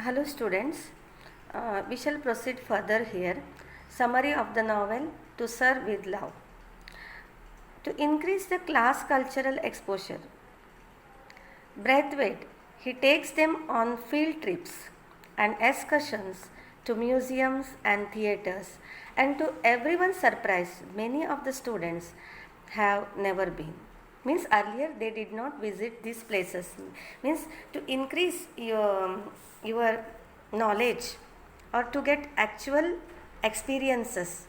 Hello students, we shall proceed further here. Summary of the novel To Serve with Love. To increase the class cultural exposure, Braithwaite, he takes them on field trips and excursions to museums and theatres, and to everyone's surprise, many of the students have never been. Means earlier they did not visit these places. Means to increase your knowledge or to get actual experiences,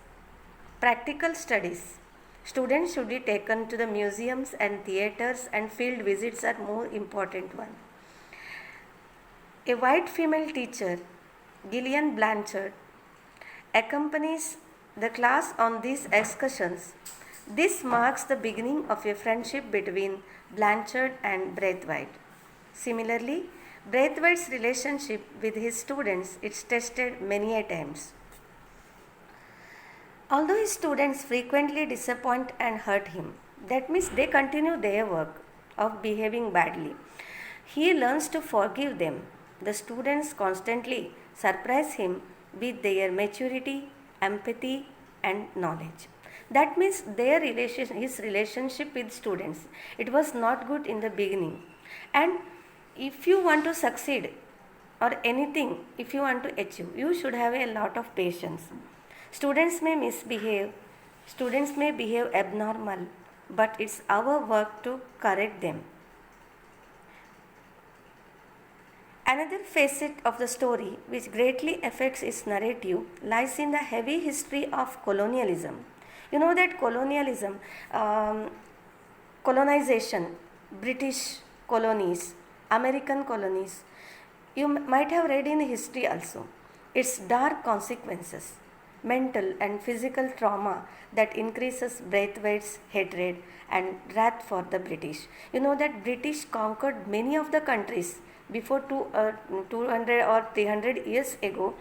practical studies. Students should be taken to the museums and theatres, and field visits are more important one. A white female teacher, Gillian Blanchard, accompanies the class on these excursions. This marks the beginning of a friendship between Blanchard and Braithwaite. Similarly, Braithwaite's relationship with his students is tested many a times. Although his students frequently disappoint and hurt him, that means they continue their work of behaving badly, he learns to forgive them. The students constantly surprise him with their maturity, empathy, and knowledge. That means his relationship with students, it was not good in the beginning. And if you want to succeed or anything, if you want to achieve, you should have a lot of patience. Students may misbehave, students may behave abnormal, but it's our work to correct them. Another facet of the story which greatly affects its narrative lies in the heavy history of colonialism. You know that colonization, British colonies, American colonies, you might have read in history also, its dark consequences, mental and physical trauma that increases Braithwaite's hatred and wrath for the British. You know that British conquered many of the countries before 200 or 300 years ago,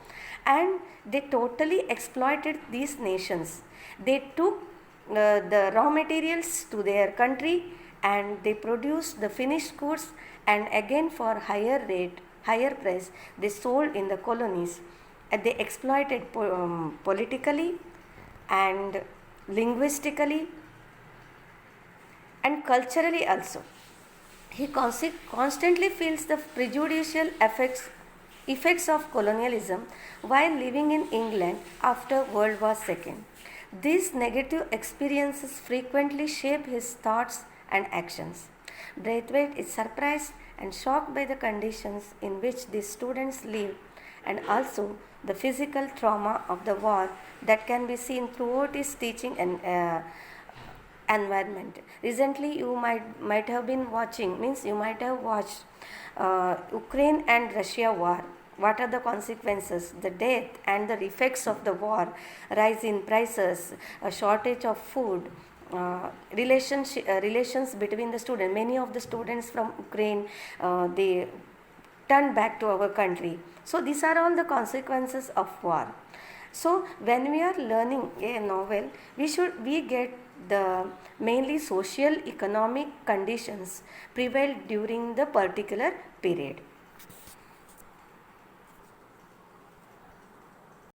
and they totally exploited these nations. They took the raw materials to their country and they produced the finished goods, and again for higher rate, higher price, they sold in the colonies. And they exploited politically and linguistically and culturally also. He constantly feels the prejudicial effects of colonialism while living in England after World War II. These negative experiences frequently shape his thoughts and actions. Braithwaite is surprised and shocked by the conditions in which these students live, and also the physical trauma of the war that can be seen throughout his teaching and environment. Recently you might have been watching, means you might have watched Ukraine and Russia war. What are the consequences? The death and the effects of the war, rise in prices, a shortage of food, relations between the students. Many of the students from Ukraine, they turned back to our country. So these are all the consequences of war. So when we are learning a novel, we get the mainly social economic conditions prevailed during the particular period.